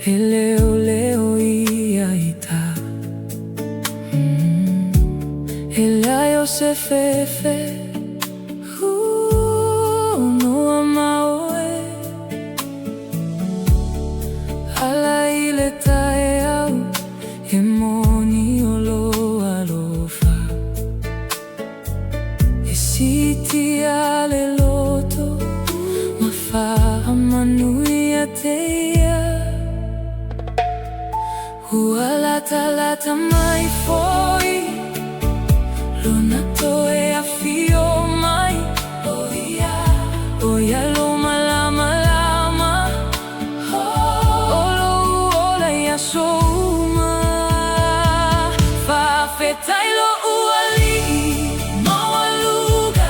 Leo iaita Elayo se fefe Noa maoe Ala ile tae au Emoni olo alofa Esiti ale loto Mafaa manui ateia Hualatalata mai foi Luna toe a fio mai Oia loma lama lama Olo ola ia souma Faafetai lo uali Maualuga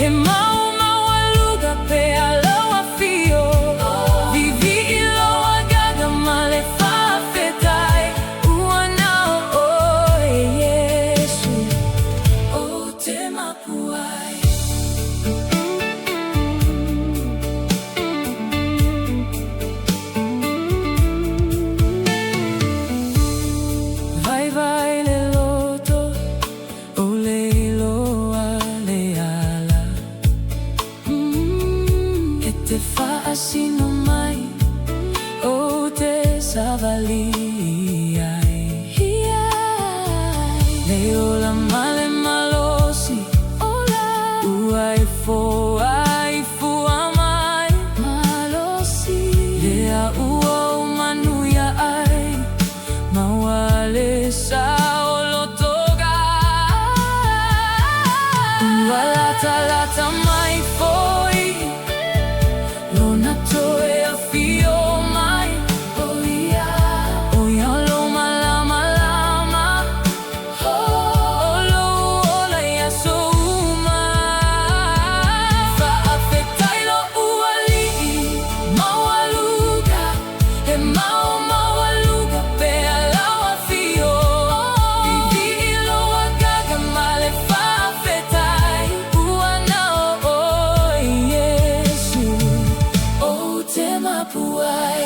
He maualuga pe alau a fio Vivi ilo agaga male Te faasino mai o te savali Leo la male malosi Uai fo amai malosi Lea ua manuia ai Mauale sa olotoga Ualatalata mai foi Luna toe a fio mai Oia loma lama lama Olo ola ia souma Faafetai lo uali Maualuga He maualuga pe alau a fio Vivi ilo agaga male faafetai Ua na o Yesu te mapuai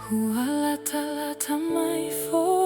Hualatalata mai foi